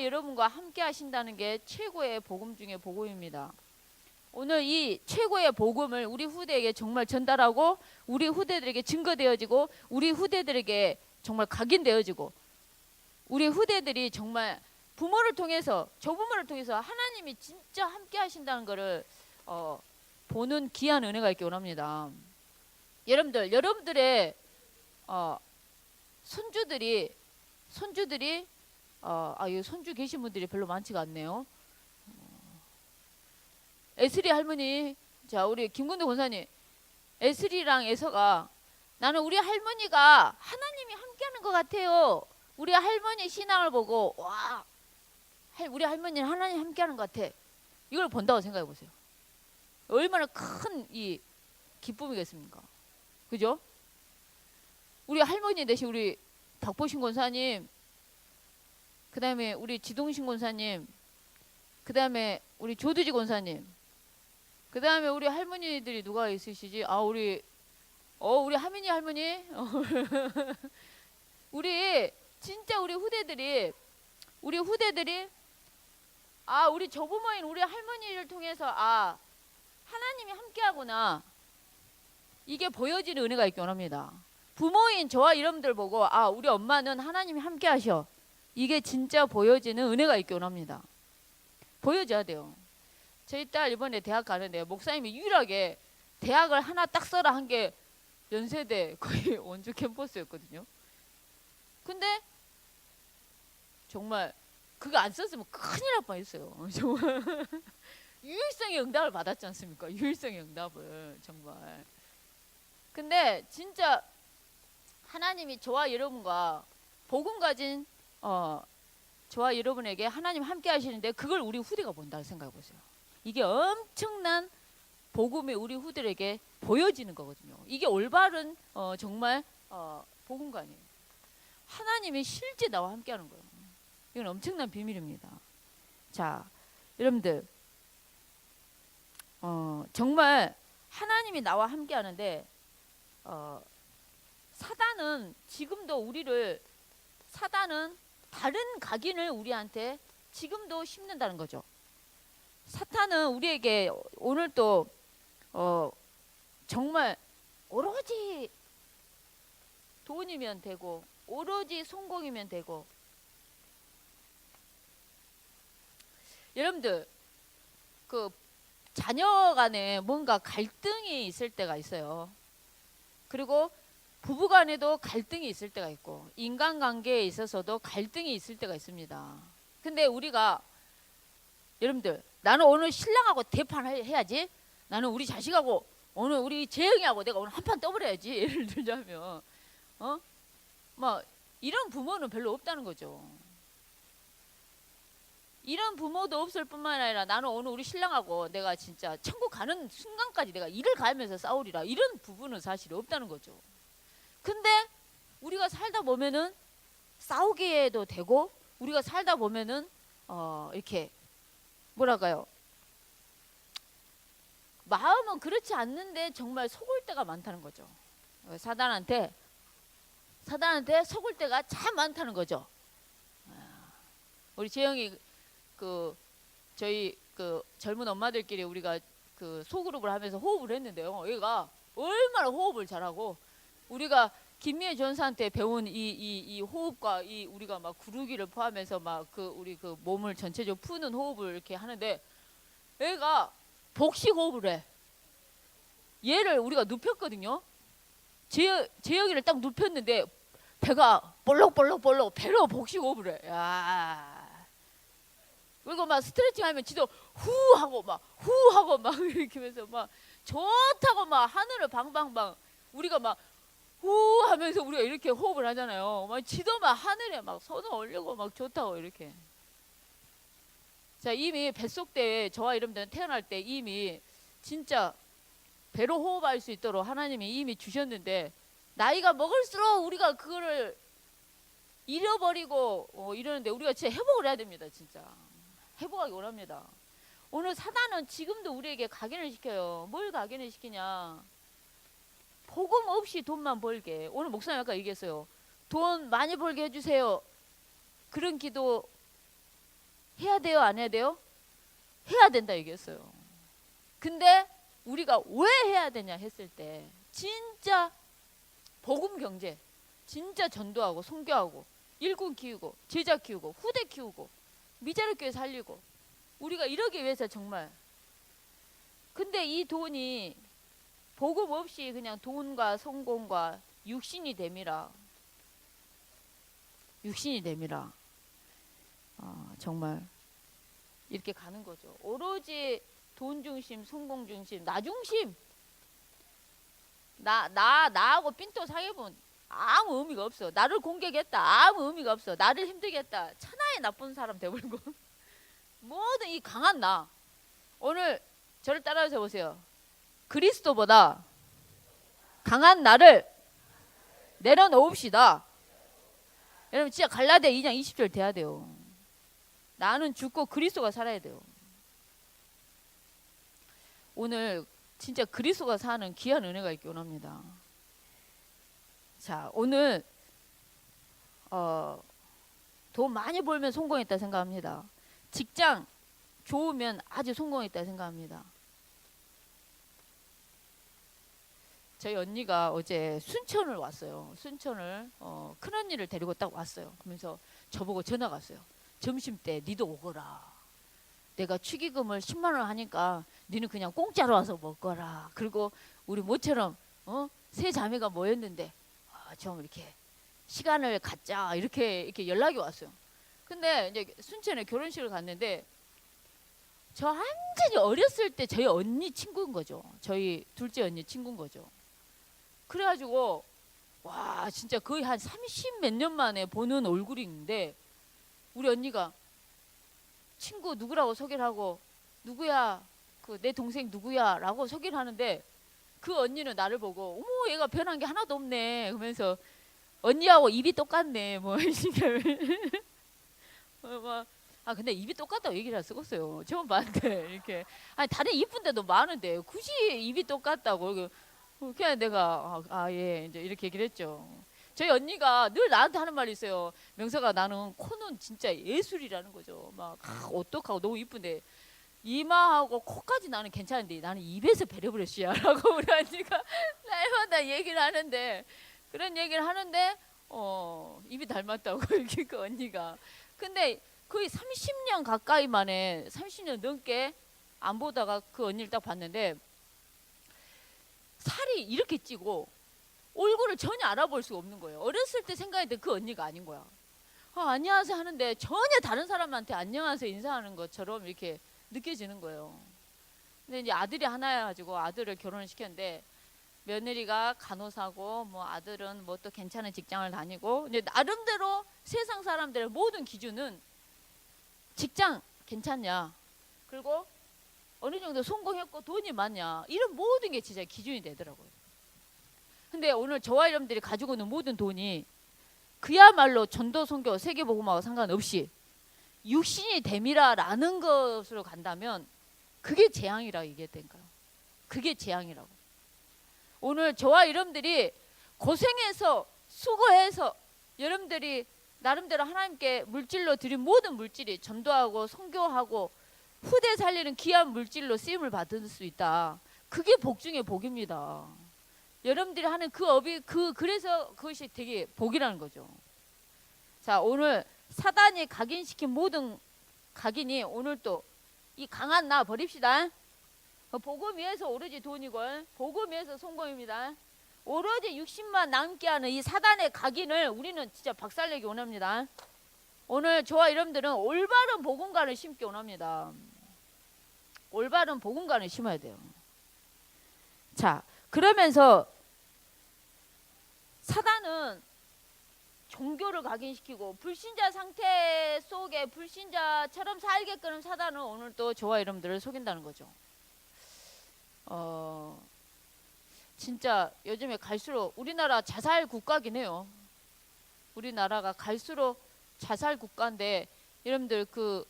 여러분과 함께 하신다는 게 최고의 복음 중에 복음입니다. 오늘 이 최고의 복음을 우리 후대에게 정말 전달하고 우리 후대들에게 증거되어지고 우리 후대들에게 정말 각인되어지고 우리 후대들이 정말 부모를 통해서 조부모를 통해서 하나님이 진짜 함께 하신다는 것을 보는 귀한 은혜가 있기 원합니다. 여러분들의 손주들이 이 손주 계신 분들이 별로 많지가 않네요. 에스리 할머니, 자 우리 김근도 권사님, 에스리랑 에서가 나는 우리 할머니가 하나님이 함께하는 것 같아요. 우리 할머니 신앙을 보고 와, 우리 할머니는 하나님 함께하는 것 같아. 이걸 본다고 생각해 보세요. 얼마나 큰 이 기쁨이겠습니까? 그죠? 우리 할머니 대신 우리 박보신 권사님, 그 다음에 우리 지동신 권사님, 그 다음에 우리 조두지 권사님, 그 다음에 우리 할머니들이 누가 있으시지? 우리 하민이 할머니, 우리 진짜 우리 후대들이 우리 조부모인 우리 할머니를 통해서 하나님이 함께하구나, 이게 보여지는 은혜가 있기 원합니다. 부모인 저와 여러분들 보고 우리 엄마는 하나님이 함께하셔, 이게 진짜 보여지는 은혜가 있기 원합니다. 보여줘야 돼요. 저희 딸 이번에 대학 가는데 목사님이 유일하게 대학을 하나 딱 써라 한 게 연세대 거의 원주 캠퍼스였거든요. 근데 정말 그거 안 썼으면 큰일 날 뻔했어요. 정말 유일성의 응답을 받았지 않습니까? 유일성의 응답을 정말. 근데 진짜 하나님이 저와 여러분과 복음 가진 저와 여러분에게 하나님 함께 하시는데 그걸 우리 후대가 본다고 생각해 보세요. 이게 엄청난 복음이 우리 후대에게 보여지는 거거든요. 이게 올바른 정말 복음관이에요. 하나님이 실제 나와 함께 하는 거예요. 이건 엄청난 비밀입니다. 자, 여러분들 정말 하나님이 나와 함께 하는데 사단은 지금도 사단은 다른 각인을 우리한테 지금도 심는다는 거죠. 사탄은 우리에게 오늘 또 정말 오로지 돈이면 되고 오로지 성공이면 되고, 여러분들 그 자녀 간에 뭔가 갈등이 있을 때가 있어요. 그리고 부부 간에도 갈등이 있을 때가 있고 인간관계에 있어서도 갈등이 있을 때가 있습니다. 근데 우리가 여러분들, 나는 오늘 신랑하고 대판해야지, 나는 우리 자식하고 오늘 우리 재영이하고 내가 오늘 한판 떠버려야지, 예를 들자면 이런 부모는 별로 없다는 거죠. 이런 부모도 없을 뿐만 아니라 나는 오늘 우리 신랑하고 내가 진짜 천국 가는 순간까지 내가 이를 가면서 싸우리라, 이런 부부는 사실 없다는 거죠. 근데 우리가 살다 보면은 싸우게도 되고 우리가 살다 보면은 이렇게 뭐랄까요, 마음은 그렇지 않는데 정말 속을 때가 많다는 거죠. 사단한테 속을 때가 참 많다는 거죠. 우리 재영이 저희 젊은 엄마들끼리 우리가 소그룹을 하면서 호흡을 했는데요. 얘가 얼마나 호흡을 잘하고, 우리가 김미애 전사한테 배운 이 호흡과 우리가 막 구르기를 포함해서 우리 몸을 전체적으로 푸는 호흡을 이렇게 하는데, 얘가 복식 호흡을 해. 얘를 우리가 눕혔거든요. 재영이를 딱 눕혔는데 배가 볼록볼록 배로 복식 호흡을 해. 야. 그리고 막 스트레칭 하면 지도 후 하고 막 이렇게 하면서 막 좋다고 막 하늘을 방방방, 우리가 막 후 하면서 우리가 이렇게 호흡을 하잖아요. 막 지도 막 하늘에 막 손을 올리고 막 좋다고 이렇게. 자, 이미 뱃속대에 저와 여러분들은 태어날 때 이미 진짜 배로 호흡할 수 있도록 하나님이 이미 주셨는데, 나이가 먹을수록 우리가 그거를 잃어버리고 이러는데 우리가 진짜 회복을 해야 됩니다. 진짜 회복하기 원합니다. 오늘 사단은 지금도 우리에게 각인을 시켜요. 뭘 각인을 시키냐, 복음 없이 돈만 벌게. 오늘 목사님 아까 얘기했어요. 돈 많이 벌게 해주세요. 그런 기도 해야 돼요, 안 해야 돼요? 해야 된다 얘기했어요. 근데 우리가 왜 해야 되냐 했을 때 진짜 복음 경제, 진짜 전도하고 선교하고 일꾼 키우고 제자 키우고 후대 키우고 미자립 교회 살리고 우리가 이러기 위해서 정말. 근데 이 돈이 복음 없이 그냥 돈과 성공과 육신이 됨이라 정말 이렇게 가는 거죠. 오로지 돈 중심, 성공 중심, 나 중심. 나하고 삔또 사귀면 아무 의미가 없어. 나를 공격했다. 아무 의미가 없어. 나를 힘들게 했다. 천하의 나쁜 사람 돼버리고 모든 이 강한 나. 오늘 저를 따라서 보세요. 그리스도보다 강한 나를 내려놓읍시다. 여러분 진짜 갈라디아 2장 20절 돼야 돼요. 나는 죽고 그리스도가 살아야 돼요. 오늘 진짜 그리스도가 사는 귀한 은혜가 있기 원합니다. 자, 오늘 돈 많이 벌면 성공했다 생각합니다. 직장 좋으면 아주 성공했다 생각합니다. 저희 언니가 어제 순천을 왔어요. 순천을 큰언니를 데리고 딱 왔어요. 그러면서 저보고 전화가 왔어요. 점심때 니도 오거라. 내가 축의금을 10만 원 하니까 니는 그냥 공짜로 와서 먹거라. 그리고 우리 모처럼 세 자매가 모였는데 좀 이렇게 시간을 갖자 이렇게 연락이 왔어요. 근데 이제 순천에 결혼식을 갔는데 저 완전히 어렸을 때 저희 언니 친구인 거죠. 저희 둘째 언니 친구인 거죠. 그래가지고 와 진짜 거의 한 30 몇 년 만에 보는 얼굴인데 우리 언니가 친구 누구라고 소개를 하고 누구야 그 내 동생 누구야 라고 소개를 하는데 그 언니는 나를 보고 어머 얘가 변한 게 하나도 없네 그러면서 언니하고 입이 똑같네 뭐 근데 입이 똑같다고 얘기를 쓰겠어요. 처음 봤는데 이렇게 아니 다른 이쁜 데도 많은데 굳이 입이 똑같다고 그냥 내가 예 이제 이렇게 얘기를 했죠. 저희 언니가 늘 나한테 하는 말이 있어요. 명서가 나는 코는 진짜 예술이라는 거죠. 막 어떡하고 너무 이쁜데 이마하고 코까지 나는 괜찮은데 나는 입에서 베려버렸시야 라고 우리 언니가 날마다 얘기를 하는데 그런 얘기를 하는데 입이 닮았다고 이렇게 그 언니가. 근데 거의 30년 가까이 만에 30년 넘게 안 보다가 그 언니를 딱 봤는데 살이 이렇게 찌고 얼굴을 전혀 알아볼 수가 없는 거예요. 어렸을 때 생각했던 그 언니가 아닌 거야. 안녕하세요 하는데 전혀 다른 사람한테 안녕하세요 인사하는 것처럼 이렇게 느껴지는 거예요. 근데 이제 아들이 하나야 가지고 아들을 결혼을 시켰는데 며느리가 간호사고 뭐 아들은 뭐 또 괜찮은 직장을 다니고 이제 나름대로 세상 사람들의 모든 기준은 직장 괜찮냐 그리고 어느 정도 성공했고 돈이 많냐 이런 모든 게 진짜 기준이 되더라고요. 근데 오늘 저와 여러분들이 가지고 있는 모든 돈이 그야말로 전도 선교 세계복음하고 상관없이 육신이 됨이라라는 것으로 간다면 그게 재앙이라고 얘기했다니까요. 그게 재앙이라고. 오늘 저와 여러분들이 고생해서 수고해서 여러분들이 나름대로 하나님께 물질로 드린 모든 물질이 전도하고 선교하고 후대 살리는 귀한 물질로 쓰임을 받을 수 있다. 그게 복 중에 복입니다. 여러분들이 하는 그 업이 그래서 그것이 되게 복이라는 거죠. 자, 오늘 사단이 각인시킨 모든 각인이 오늘 또 이 강한 나 버립시다. 복음 위에서 오로지 돈이고 복음 위에서 성공입니다. 오로지 60만 남게 하는 이 사단의 각인을 우리는 진짜 박살내기 원합니다. 오늘 저와 여러분들은 올바른 복음관을 심기 원합니다. 올바른 복음관을 심어야 돼요. 자, 그러면서 사단은 종교를 각인시키고 불신자 상태 속에 불신자처럼 살게끔 사단은 오늘 또 저와 여러분들을 속인다는 거죠. 진짜 요즘에 갈수록 우리나라 자살 국가긴 해요. 우리나라가 갈수록 자살 국가인데 여러분들 그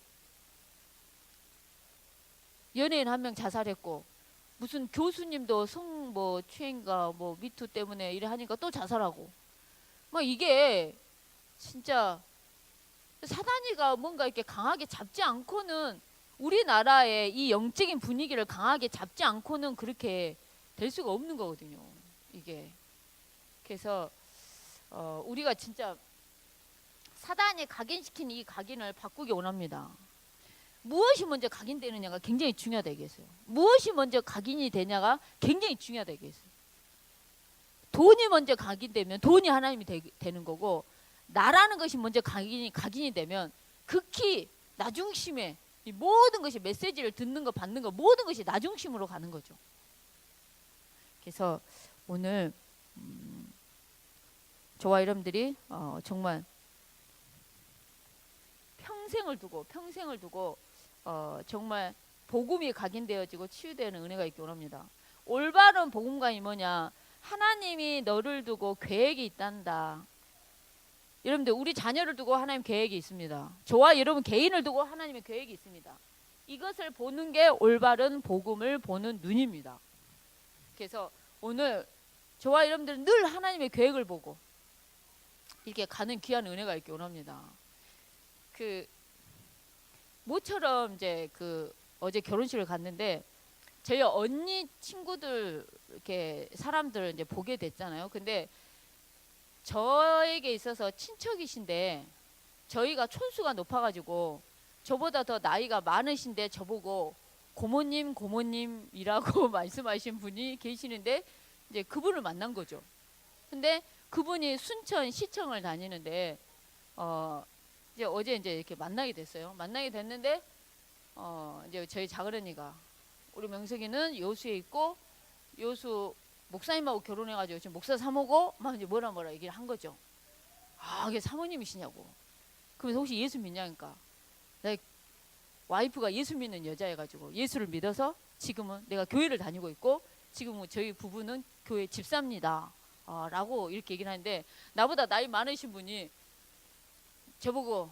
연예인 한 명 자살했고 무슨 교수님도 성 뭐 추행가 뭐 미투 때문에 이래 하니까 또 자살하고 뭐 이게 진짜 사단이가 뭔가 이렇게 강하게 잡지 않고는 우리나라의 이 영적인 분위기를 강하게 잡지 않고는 그렇게 될 수가 없는 거거든요. 이게 그래서 우리가 진짜 사단이 각인시킨 이 각인을 바꾸기 원합니다. 무엇이 먼저 각인되느냐가 굉장히 중요하다겠어요. 무엇이 먼저 각인이 되냐가 굉장히 중요하다겠어요. 돈이 먼저 각인되면 돈이 하나님이 되는 거고, 나라는 것이 먼저 각인이 되면 극히 나중심에 이 모든 것이 메시지를 듣는 거 받는 거 모든 것이 나중심으로 가는 거죠. 그래서 오늘 저와 여러분들이 정말 평생을 두고 정말 복음이 각인되어지고 치유되는 은혜가 있기 원합니다. 올바른 복음관이 뭐냐? 하나님이 너를 두고 계획이 있단다. 여러분들 우리 자녀를 두고 하나님 계획이 있습니다. 저와 여러분 개인을 두고 하나님의 계획이 있습니다. 이것을 보는 게 올바른 복음을 보는 눈입니다. 그래서 오늘 저와 여러분들은 늘 하나님의 계획을 보고 이렇게 가는 귀한 은혜가 있기 원합니다. 모처럼 이제 어제 결혼식을 갔는데 저희 언니 친구들 이렇게 사람들 이제 보게 됐잖아요. 근데 저에게 있어서 친척이신데 저희가 촌수가 높아가지고 저보다 더 나이가 많으신데 저보고 고모님이라고 말씀하신 분이 계시는데 이제 그분을 만난 거죠. 근데 그분이 순천 시청을 다니는데 이제 어제 이제 이렇게 만나게 됐어요. 만나게 됐는데 이제 저희 작은언니가 우리 명석이는 여수에 있고 여수 목사님하고 결혼해가지고 지금 목사 사모고 막 이제 뭐라 얘기를 한 거죠. 아, 이게 사모님이시냐고. 그래서 혹시 예수 믿냐니까. 내 와이프가 예수 믿는 여자여가지고 예수를 믿어서 지금은 내가 교회를 다니고 있고 지금은 저희 부부는 교회 집사입니다. 라고 이렇게 얘기를 하는데 나보다 나이 많으신 분이 저보고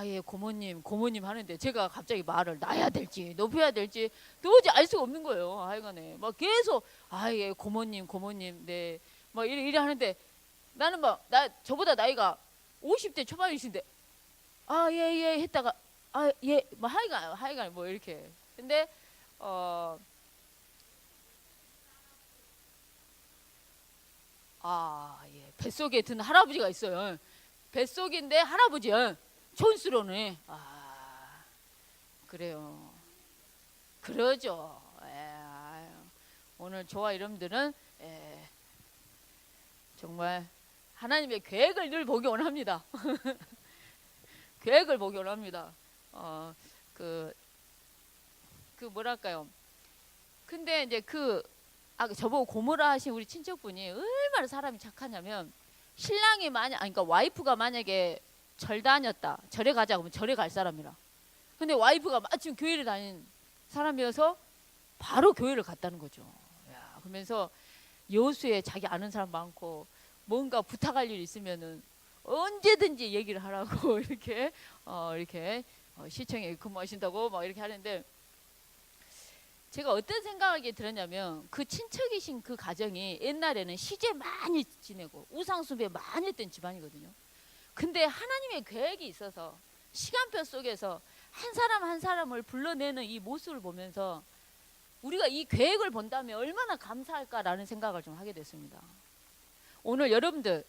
예 고모님 하는데 제가 갑자기 말을 놔야 될지 높여야 될지 도저히 알 수가 없는 거예요. 하여간에 막 계속 예 고모님 네 막 이래 하는데 나는 저보다 나이가 50대 초반이신데 예 했다가 예 뭐 하여간 뭐 이렇게 근데 예 뱃속에 든 할아버지가 있어요. 뱃속인데 할아버지야. 촌스러우네. 그래요. 그러죠. 오늘 저와 여러분들은 정말 하나님의 계획을 늘 보기 원합니다. 계획을 보기 원합니다. 뭐랄까요. 근데 이제 저보고 고모라 하신 우리 친척분이 얼마나 사람이 착하냐면 신랑이 그러니까 와이프가 만약에 절 다녔다. 절에 가자 그러면 절에 갈 사람이라. 근데 와이프가 마침 교회를 다닌 사람이어서 바로 교회를 갔다는 거죠. 그러면서 여수에 자기 아는 사람 많고 뭔가 부탁할 일 있으면은 언제든지 얘기를 하라고 이렇게 시청에 근무하신다고 막 이렇게 하는데 제가 어떤 생각이 들었냐면 그 친척이신 그 가정이 옛날에는 시제 많이 지내고 우상숭배 많이 했던 집안이거든요. 근데 하나님의 계획이 있어서 시간표 속에서 한 사람 한 사람을 불러내는 이 모습을 보면서 우리가 이 계획을 본다면 얼마나 감사할까라는 생각을 좀 하게 됐습니다. 오늘 여러분들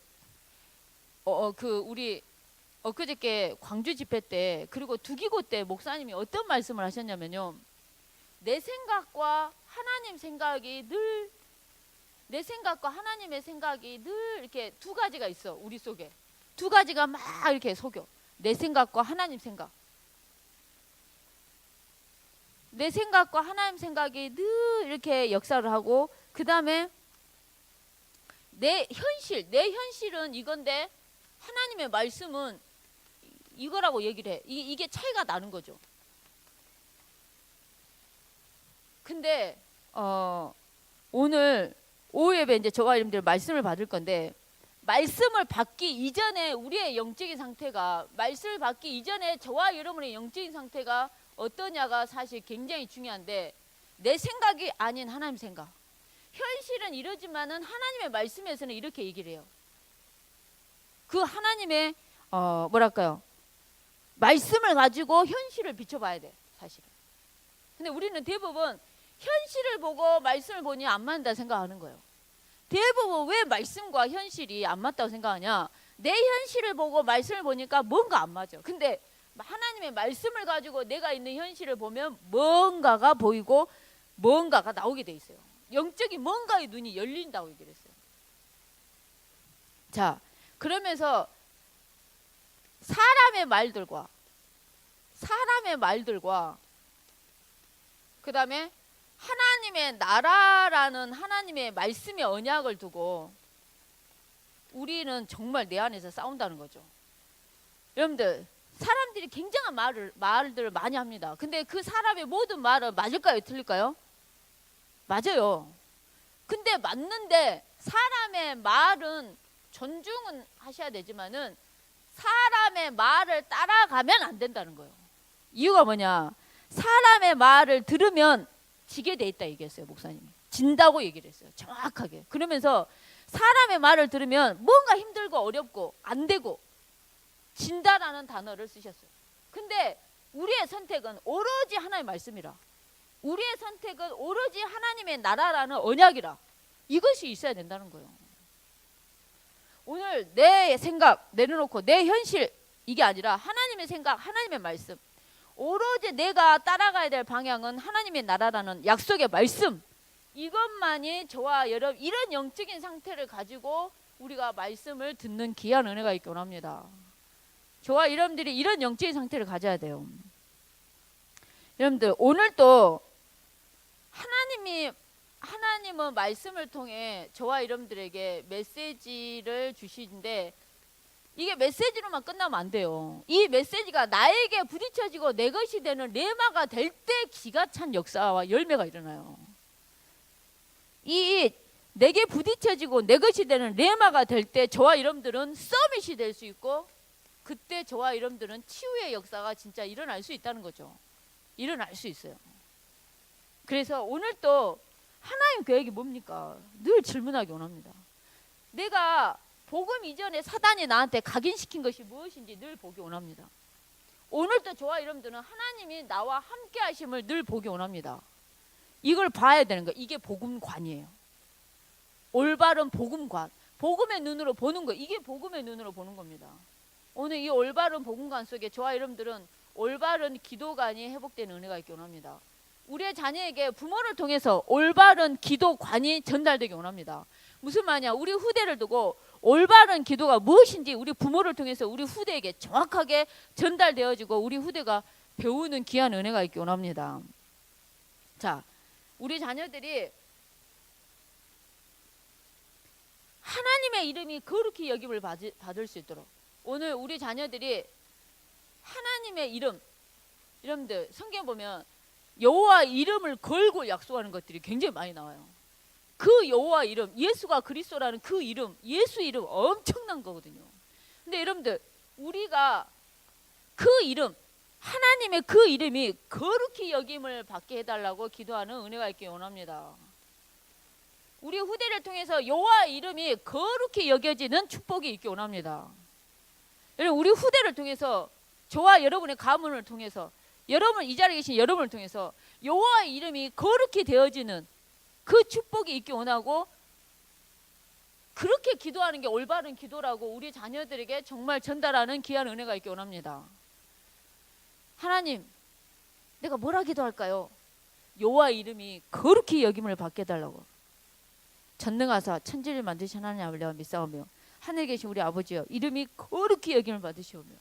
우리 엊그저께 광주 집회 때 그리고 두기고 때 목사님이 어떤 말씀을 하셨냐면요. 내 생각과 하나님 생각이 늘 내 생각과 하나님의 생각이 늘 이렇게 두 가지가 있어. 우리 속에 두 가지가 막 이렇게 속여. 내 생각과 하나님 생각. 내 생각과 하나님 생각이 늘 이렇게 역사를 하고 그 다음에 내 현실은 이건데 하나님의 말씀은 이거라고 얘기를 해. 이게 차이가 나는 거죠. 근데 오늘 오후 예배 이제 저와 여러분들 말씀을 받을 건데 말씀을 받기 이전에 우리의 영적인 상태가 말씀을 받기 이전에 저와 여러분의 영적인 상태가 어떠냐가 사실 굉장히 중요한데 내 생각이 아닌 하나님 생각. 현실은 이러지만은 하나님의 말씀에서는 이렇게 얘기를 해요. 그 하나님의 뭐랄까요? 말씀을 가지고 현실을 비춰봐야 돼, 사실은. 근데 우리는 대부분 현실을 보고 말씀을 보니 안 맞는다 생각하는 거예요. 대부분 왜 말씀과 현실이 안 맞다고 생각하냐? 내 현실을 보고 말씀을 보니까 뭔가 안 맞아. 근데 하나님의 말씀을 가지고 내가 있는 현실을 보면 뭔가가 보이고 뭔가가 나오게 돼 있어요. 영적인 뭔가의 눈이 열린다고 얘기를 했어요. 자, 그러면서 사람의 말들과 그 다음에 하나님의 나라라는 하나님의 말씀의 언약을 두고 우리는 정말 내 안에서 싸운다는 거죠. 여러분들, 사람들이 굉장한 말들을 많이 합니다. 근데 그 사람의 모든 말은 맞을까요? 틀릴까요? 맞아요. 근데 맞는데 사람의 말은 존중은 하셔야 되지만은 사람의 말을 따라가면 안 된다는 거예요. 이유가 뭐냐? 사람의 말을 들으면 지게 돼 있다 얘기했어요, 목사님이. 진다고 얘기를 했어요, 정확하게. 그러면서 사람의 말을 들으면 뭔가 힘들고 어렵고 안 되고 진다라는 단어를 쓰셨어요. 근데 우리의 선택은 오로지 하나님의 말씀이라, 우리의 선택은 오로지 하나님의 나라라는 언약이라, 이것이 있어야 된다는 거예요. 오늘 내 생각 내려놓고 내 현실 이게 아니라 하나님의 생각, 하나님의 말씀, 오로지 내가 따라가야 될 방향은 하나님의 나라라는 약속의 말씀, 이것만이 저와 여러분 이런 영적인 상태를 가지고 우리가 말씀을 듣는 귀한 은혜가 있기 원합니다. 저와 여러분들이 이런 영적인 상태를 가져야 돼요. 여러분들, 오늘도 하나님은 말씀을 통해 저와 여러분들에게 메시지를 주시는데 이게 메시지로만 끝나면 안 돼요. 이 메시지가 나에게 부딪혀지고 내 것이 되는 레마가 될 때 기가 찬 역사와 열매가 일어나요. 이 내게 부딪혀지고 내 것이 되는 레마가 될 때 저와 여러분들은 서밋이 될 수 있고, 그때 저와 여러분들은 치유의 역사가 진짜 일어날 수 있다는 거죠. 일어날 수 있어요. 그래서 오늘 또 하나님 계획이 뭡니까? 늘 질문하기 원합니다. 내가 복음 이전에 사단이 나한테 각인시킨 것이 무엇인지 늘 보기 원합니다. 오늘도 저와 여러분들은 하나님이 나와 함께 하심을 늘 보기 원합니다. 이걸 봐야 되는 거예요. 이게 복음관이에요. 올바른 복음관, 복음의 눈으로 보는 거, 이게 복음의 눈으로 보는 겁니다. 오늘 이 올바른 복음관 속에 저와 여러분들은 올바른 기도관이 회복되는 은혜가 있기 원합니다. 우리의 자녀에게 부모를 통해서 올바른 기도관이 전달되기 원합니다. 무슨 말이냐? 우리 후대를 두고 올바른 기도가 무엇인지 우리 부모를 통해서 우리 후대에게 정확하게 전달되어지고 우리 후대가 배우는 귀한 은혜가 있기 원합니다. 자, 우리 자녀들이 하나님의 이름이 거룩히 여김을 받을 수 있도록, 오늘 우리 자녀들이 하나님의 이름, 여러분들 성경 보면 여호와 이름을 걸고 약속하는 것들이 굉장히 많이 나와요. 그 여호와 이름, 예수가 그리스도라는 그 이름, 예수 이름 엄청난 거거든요. 근데 여러분들, 우리가 그 이름, 하나님의 그 이름이 거룩히 여김을 받게 해달라고 기도하는 은혜가 있기 원합니다. 우리 후대를 통해서 여호와 이름이 거룩히 여겨지는 축복이 있기 원합니다. 여러분, 우리 후대를 통해서 저와 여러분의 가문을 통해서, 여러분 이 자리에 계신 여러분을 통해서 여호와의 이름이 거룩히 되어지는 그 축복이 있기 원하고, 그렇게 기도하는 게 올바른 기도라고 우리 자녀들에게 정말 전달하는 귀한 은혜가 있기 원합니다. 하나님, 내가 뭐라 기도할까요? 여호와의 이름이 거룩히 여김을 받게 해달라고. 전능하사 천지를 만드신 하나님 아버지와 믿사오며 하늘에 계신 우리 아버지여, 이름이 거룩히 여김을 받으시오며.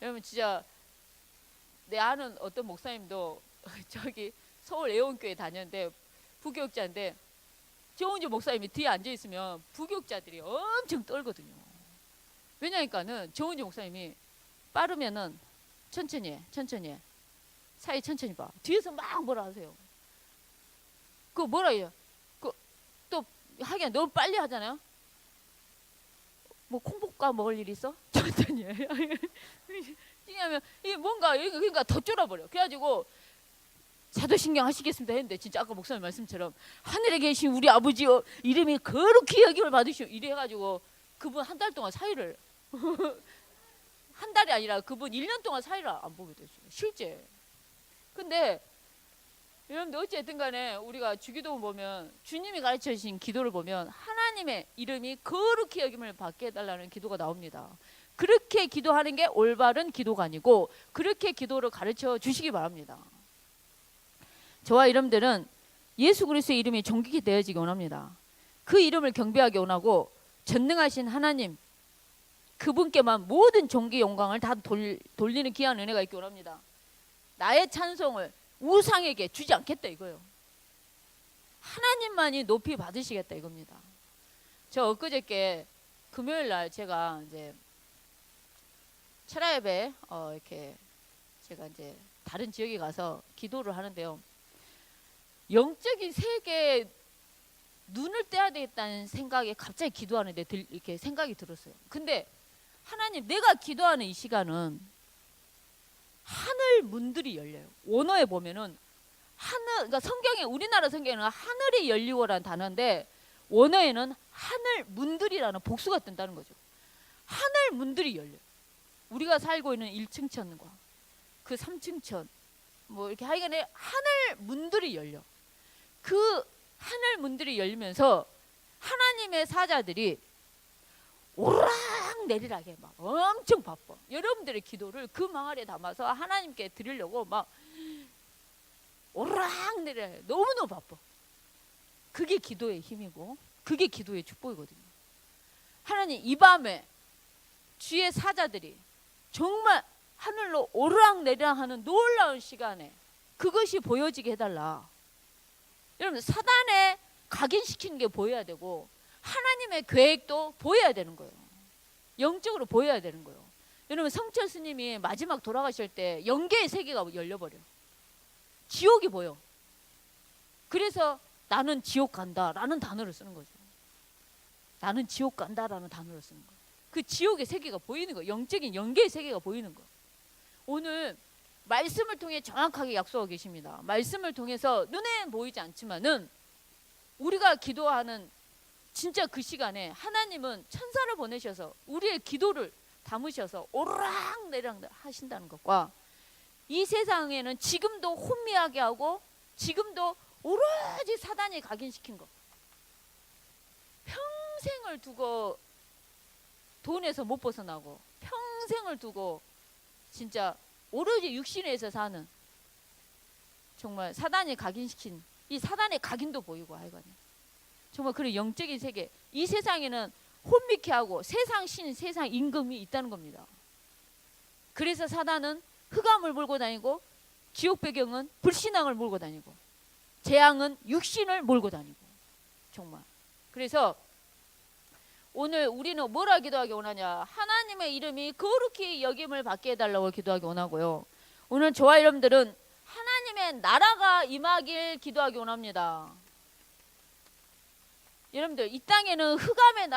여러분, 진짜 내 아는 어떤 목사님도 저기 서울 애원교회 다녔는데 부교육자인데, 정은주 목사님이 뒤에 앉아있으면 부교육자들이 엄청 떨거든요. 왜냐니까는 정은주 목사님이 빠르면은 천천히 해. 사이 천천히 봐. 뒤에서 막 뭐라 하세요. 그 뭐라 해요. 또 하긴 너무 빨리 하잖아요. 뭐 콩볶아 먹을 일 있어? 천천히 해. 왜냐하면 이게 뭔가 그러니까 더 쫄아버려. 그래가지고 사도신경 하시겠습니다 했는데, 진짜 아까 목사님 말씀처럼 하늘에 계신 우리 아버지여, 이름이 거룩히 여김을 받으시오, 이래 해가지고 그분 한 달 동안 사유를 한 달이 아니라 그분 1년 동안 사이를 안 보게 됐어요. 실제. 근데 여러분들 어찌됐든 간에 우리가 주기도 보면 주님이 가르쳐 주신 기도를 보면 하나님의 이름이 거룩히 여김을 받게 해달라는 기도가 나옵니다. 그렇게 기도하는 게 올바른 기도가 아니고 그렇게 기도를 가르쳐 주시기 바랍니다. 저와 여러분들은 예수 그리스도의 이름이 존귀히 되어지기 원합니다. 그 이름을 경배하기 원하고 전능하신 하나님 그분께만 모든 존귀 영광을 다 돌리는 귀한 은혜가 있기 원합니다. 나의 찬송을 우상에게 주지 않겠다 이거예요. 하나님만이 높이 받으시겠다 이겁니다. 저 엊그저께 금요일 날 제가 이제 철야예배 이렇게 제가 이제 다른 지역에 가서 기도를 하는데요. 영적인 세계에 눈을 떼야 되겠다는 생각에 갑자기 기도하는데 이렇게 생각이 들었어요. 근데 하나님 내가 기도하는 이 시간은 하늘 문들이 열려요. 원어에 보면은 하늘, 그러니까 성경에 우리나라 성경에는 하늘이 열리고라는 단어인데 원어에는 하늘 문들이라는 복수가 뜬다는 거죠. 하늘 문들이 열려요. 우리가 살고 있는 1층천과 그 3층천 뭐 이렇게 하여간에 하늘 문들이 열려. 그 하늘 문들이 열리면서 하나님의 사자들이 오르락 내리락에 막 엄청 바빠. 여러분들의 기도를 그 망아리에 담아서 하나님께 드리려고 막 오르락 내리락 너무너무 바빠. 그게 기도의 힘이고 그게 기도의 축복이거든요. 하나님 이 밤에 주의 사자들이 정말 하늘로 오르락 내리락 하는 놀라운 시간에 그것이 보여지게 해달라. 여러분 사단에 각인시키는 게 보여야 되고 하나님의 계획도 보여야 되는 거예요. 영적으로 보여야 되는 거예요. 여러분 성철 스님이 마지막 돌아가실 때 영계의 세계가 열려버려. 지옥이 보여. 그래서 나는 지옥 간다라는 단어를 쓰는 거죠. 나는 지옥 간다라는 단어를 쓰는 거예요. 그 지옥의 세계가 보이는 거예요. 영적인 영계의 세계가 보이는 거예요. 오늘 말씀을 통해 정확하게 약속하고 계십니다. 말씀을 통해서 눈에는 보이지 않지만은 우리가 기도하는 진짜 그 시간에 하나님은 천사를 보내셔서 우리의 기도를 담으셔서 오르락 내리락 하신다는 것과 이 세상에는 지금도 혼미하게 하고 지금도 오로지 사단이 각인시킨 것 평생을 두고 돈에서 못 벗어나고 평생을 두고 진짜 오로지 육신에서 사는 정말 사단이 각인시킨 이 사단의 각인도 보이고 하여간에 정말 그런 영적인 세계 이 세상에는 혼미케 하고 세상 신 세상 임금이 있다는 겁니다. 그래서 사단은 흑암을 몰고 다니고 지옥 배경은 불신앙을 몰고 다니고 재앙은 육신을 몰고 다니고 정말 그래서 오늘 우리는 뭐라 기도하기 원하냐 하나님의 이름이 거룩히 여김을 받게 해달라고 기도하기 원하고요. 오늘 저와 여러분들은 하나님의 나라가 임하길 기도하기 원합니다. 여러분들 이 땅에는 흑암의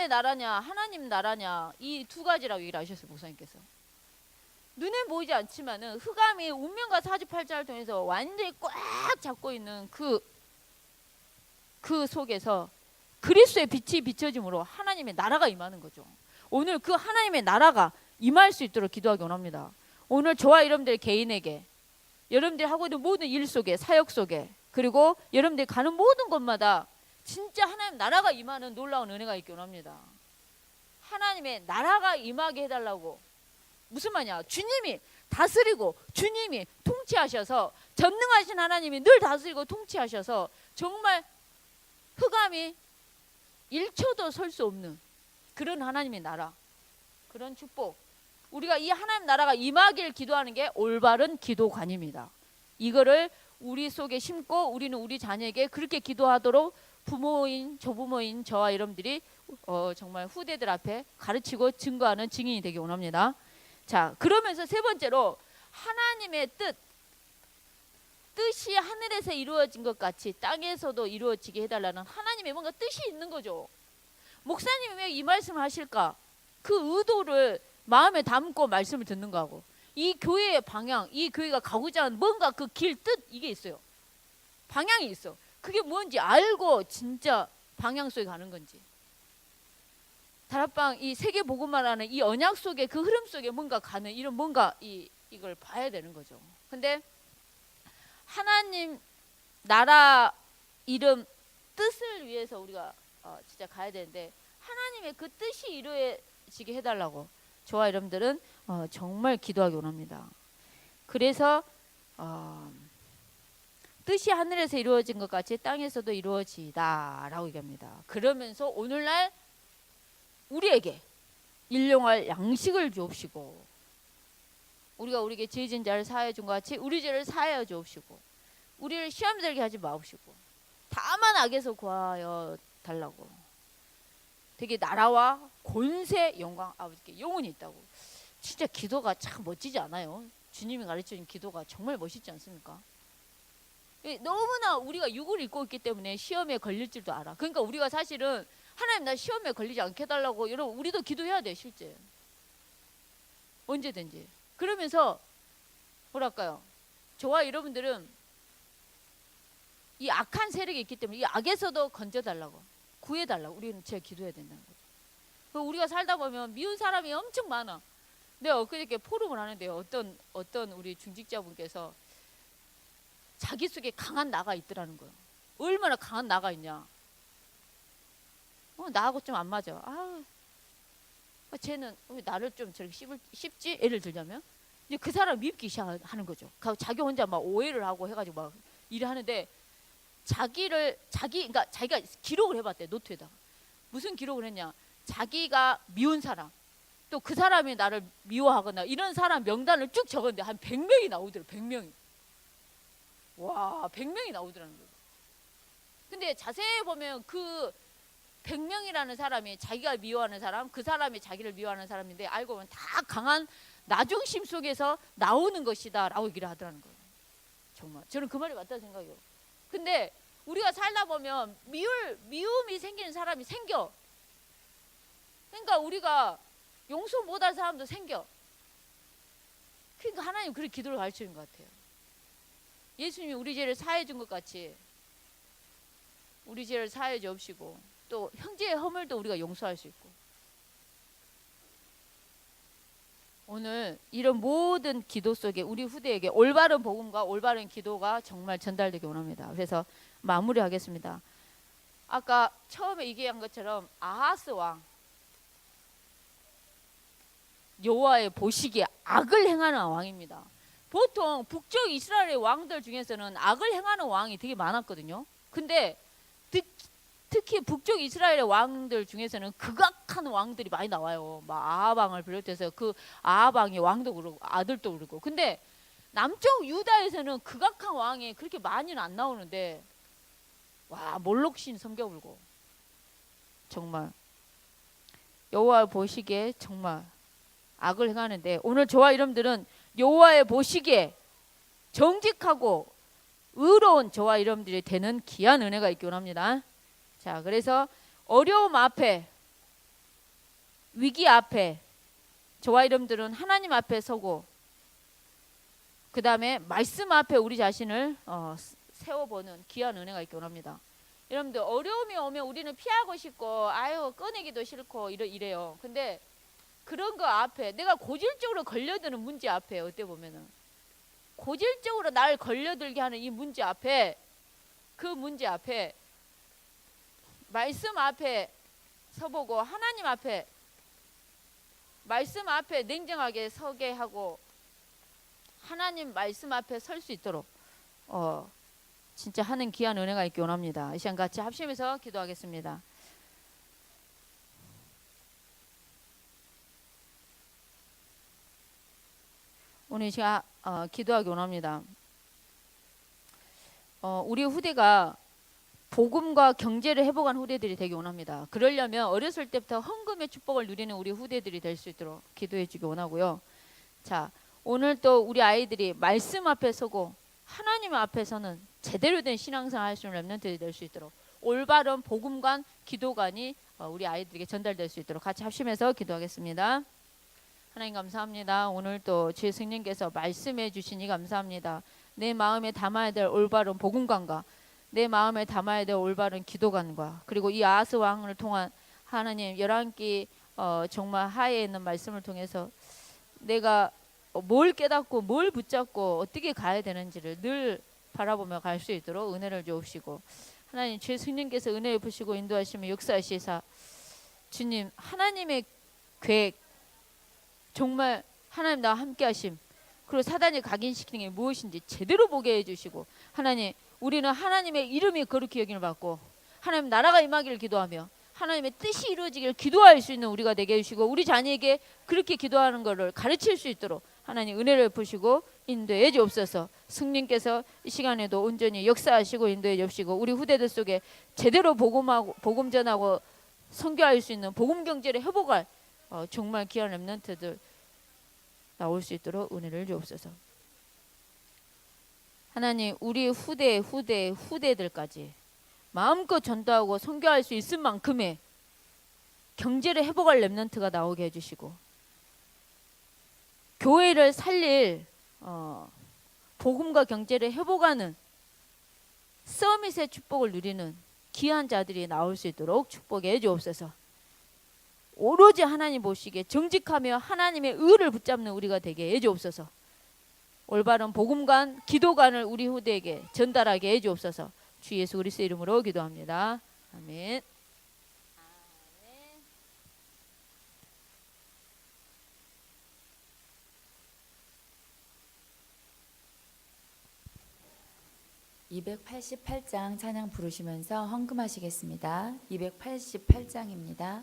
나라냐 하나님 나라냐 이 두 가지라고 얘기를 하셨어요. 목사님께서 눈에 보이지 않지만은 흑암이 운명과 사주팔자를 통해서 완전히 꽉 잡고 있는 그 속에서 그리스도의 빛이 비춰짐으로 하나님의 나라가 임하는 거죠. 오늘 그 하나님의 나라가 임할 수 있도록 기도하기 원합니다. 오늘 저와 여러분들 개인에게 여러분들이 하고 있는 모든 일 속에 사역 속에 그리고 여러분들이 가는 모든 곳마다 진짜 하나님 나라가 임하는 놀라운 은혜가 있기 원합니다. 하나님의 나라가 임하게 해달라고 무슨 말이냐 주님이 다스리고 주님이 통치하셔서 전능하신 하나님이 늘 다스리고 통치하셔서 정말 흑암이 1초도 설 수 없는 그런 하나님의 나라 그런 축복 우리가 이 하나님 나라가 임하길 기도하는 게 올바른 기도관입니다. 이거를 우리 속에 심고 우리는 우리 자녀에게 그렇게 기도하도록 부모인 조부모인 저와 여러분들이 정말 후대들 앞에 가르치고 증거하는 증인이 되기 원합니다. 자 그러면서 세 번째로 하나님의 뜻이 하늘에서 이루어진 것 같이 땅에서도 이루어지게 해달라는 하나님의 뭔가 뜻이 있는 거죠. 목사님이 왜 이 말씀을 하실까? 그 의도를 마음에 담고 말씀을 듣는 거하고 이 교회의 방향, 이 교회가 가고자 하는 뭔가 그 길, 뜻 이게 있어요. 방향이 있어. 그게 뭔지 알고 진짜 방향 속에 가는 건지. 다락방 이 세계 복음화라는 이 언약 속에 그 흐름 속에 뭔가 가는 이런 뭔가 이걸 봐야 되는 거죠. 근데 하나님 나라 이름 뜻을 위해서 우리가 진짜 가야 되는데 하나님의 그 뜻이 이루어지게 해달라고 저와 여러분들은 정말 기도하기 원합니다. 그래서 뜻이 하늘에서 이루어진 것 같이 땅에서도 이루어지다라고 얘기합니다. 그러면서 오늘날 우리에게 일용할 양식을 주옵시고 우리가 우리에게 죄진 자를 사하여 준 것 같이 우리 죄를 사하여 주옵시고 우리를 시험 들게 하지 마옵시고 다만 악에서 구하여 달라고. 되게 나라와 권세 영광 아버지께 영원히 있다고. 진짜 기도가 참 멋지지 않아요? 주님이 가르쳐준 기도가 정말 멋있지 않습니까? 너무나 우리가 육을 입고 있기 때문에 시험에 걸릴 줄도 알아. 그러니까 우리가 사실은 하나님 나 시험에 걸리지 않게 해달라고 여러분 우리도 기도해야 돼 실제. 언제든지. 그러면서 뭐랄까요? 저와 여러분들은 이 악한 세력이 있기 때문에 이 악에서도 건져달라고 구해달라고 우리는 제가 기도해야 된다는 거죠. 우리가 살다 보면 미운 사람이 엄청 많아. 내가 엊그저께 포럼을 하는데요. 어떤 우리 중직자분께서 자기 속에 강한 나가 있더라는 거예요. 얼마나 강한 나가 있냐. 나하고 좀 안 맞아. 쟤는 왜 나를 좀 저렇게 씹지? 예를 들자면 이제 그 사람 밉기 시작하는 거죠. 자기 혼자 막 오해를 하고 해가지고 막 일을 하는데 그러니까 자기가 기록을 해봤대 노트에다가. 무슨 기록을 했냐? 자기가 미운 사람 또 그 사람이 나를 미워하거나 이런 사람 명단을 쭉 적었는데 한 100명이 나오더라고. 100명이. 와 100명이 나오더라는 거예요. 근데 자세히 보면 그 100명이라는 사람이 자기가 미워하는 사람 그 사람이 자기를 미워하는 사람인데 알고 보면 다 강한 나중심 속에서 나오는 것이다 라고 얘기를 하더라는 거예요. 정말 저는 그 말이 맞다고 생각해요. 근데 우리가 살다 보면 미움이 생기는 사람이 생겨. 그러니까 우리가 용서 못할 사람도 생겨. 그러니까 하나님 그렇게 기도를 가르치는 것 같아요. 예수님이 우리 죄를 사해 준 것 같이 우리 죄를 사해 주옵시고 또 형제의 허물도 우리가 용서할 수 있고 오늘 이런 모든 기도 속에 우리 후대에게 올바른 복음과 올바른 기도가 정말 전달되기 원합니다. 그래서 마무리하겠습니다. 아까 처음에 얘기한 것처럼 아하스 왕 여호와의 보시기에 악을 행하는 왕입니다. 보통 북쪽 이스라엘의 왕들 중에서는 악을 행하는 왕이 되게 많았거든요. 근데 특히 북쪽 이스라엘의 왕들 중에서는 극악한 왕들이 많이 나와요. 막 아합 왕을 비롯해서 그 아합 왕이 왕도 그러고 아들도 그러고. 근데 남쪽 유다에서는 극악한 왕이 그렇게 많이는 안 나오는데 와 몰록신 섬겨불고 정말 여호와 보시기에 정말 악을 행하는데 오늘 저와 여러분들은 여호와의 보시기에 정직하고 의로운 저와 여러분들이 되는 귀한 은혜가 있기 원합니다. 자, 그래서 어려움 앞에 위기 앞에 저와 여러분들은 하나님 앞에 서고 그 다음에 말씀 앞에 우리 자신을 세워보는 귀한 은혜가 있기 원합니다. 여러분들 어려움이 오면 우리는 피하고 싶고 꺼내기도 싫고 이래요. 근데 그런 거 앞에 내가 고질적으로 걸려드는 문제 앞에 어때 보면은 고질적으로 날 걸려들게 하는 이 문제 앞에 그 문제 앞에 말씀 앞에 서보고 하나님 앞에 말씀 앞에 냉정하게 서게 하고 하나님 말씀 앞에 설 수 있도록 진짜 하는 귀한 은혜가 있기 원합니다. 이 시간 같이 합심해서 기도하겠습니다. 오늘 이 시간 기도하기 원합니다. 우리 후대가 복음과 경제를 회복한 후대들이 되기 원합니다. 그러려면 어렸을 때부터 헌금의 축복을 누리는 우리 후대들이 될 수 있도록 기도해 주기 원하고요. 자, 오늘 또 우리 아이들이 말씀 앞에 서고 하나님 앞에서는 제대로 된 신앙생활 할 수 있는 렘넌트들이 될 수 있도록 올바른 복음관, 기도관이 우리 아이들에게 전달될 수 있도록 같이 합심해서 기도하겠습니다. 하나님 감사합니다. 오늘 또 주의 성령께서 말씀해 주시니 감사합니다. 내 마음에 담아야 될 올바른 복음관과 내 마음에 담아야 될 올바른 기도관과 그리고 이 아하스 왕을 통한 하나님 11기 정말 하에 있는 말씀을 통해서 내가 뭘 깨닫고 뭘 붙잡고 어떻게 가야 되는지를 늘 바라보며 갈 수 있도록 은혜를 주옵시고, 하나님 주의 성령께서 은혜 베푸시고 인도하시며 역사하시사 주님 하나님의 계획, 정말 하나님 나와 함께 하심, 그리고 사단이 각인시키는 게 무엇인지 제대로 보게 해주시고, 하나님 우리는 하나님의 이름이 거룩히 여김을 받고 하나님 나라가 임하기를 기도하며 하나님의 뜻이 이루어지기를 기도할 수 있는 우리가 되게 해주시고, 우리 자녀에게 그렇게 기도하는 것을 가르칠 수 있도록 하나님 은혜를 베푸시고 인도해 주옵소서. 성령께서 이 시간에도 온전히 역사하시고 인도해 주옵시고, 우리 후대들 속에 제대로 복음 전하고 선교할 수 있는 복음 경제를 회복할 정말 귀한 렘넌트들 나올 수 있도록 은혜를 주옵소서. 하나님 우리 후대들까지 마음껏 전도하고 선교할 수 있을 만큼의 경제를 회복할 렘넌트가 나오게 해주시고, 교회를 살릴 복음과 경제를 회복하는 서밋의 축복을 누리는 귀한 자들이 나올 수 있도록 축복해 주옵소서. 오로지 하나님 보시기에 정직하며 하나님의 의를 붙잡는 우리가 되게 해 주옵소서. 올바른 복음관, 기도관을 우리 후대에게 전달하게 해 주옵소서. 주 예수 그리스도의 이름으로 기도합니다. 아멘. 288장 찬양 부르시면서 헌금하시겠습니다. 288장입니다.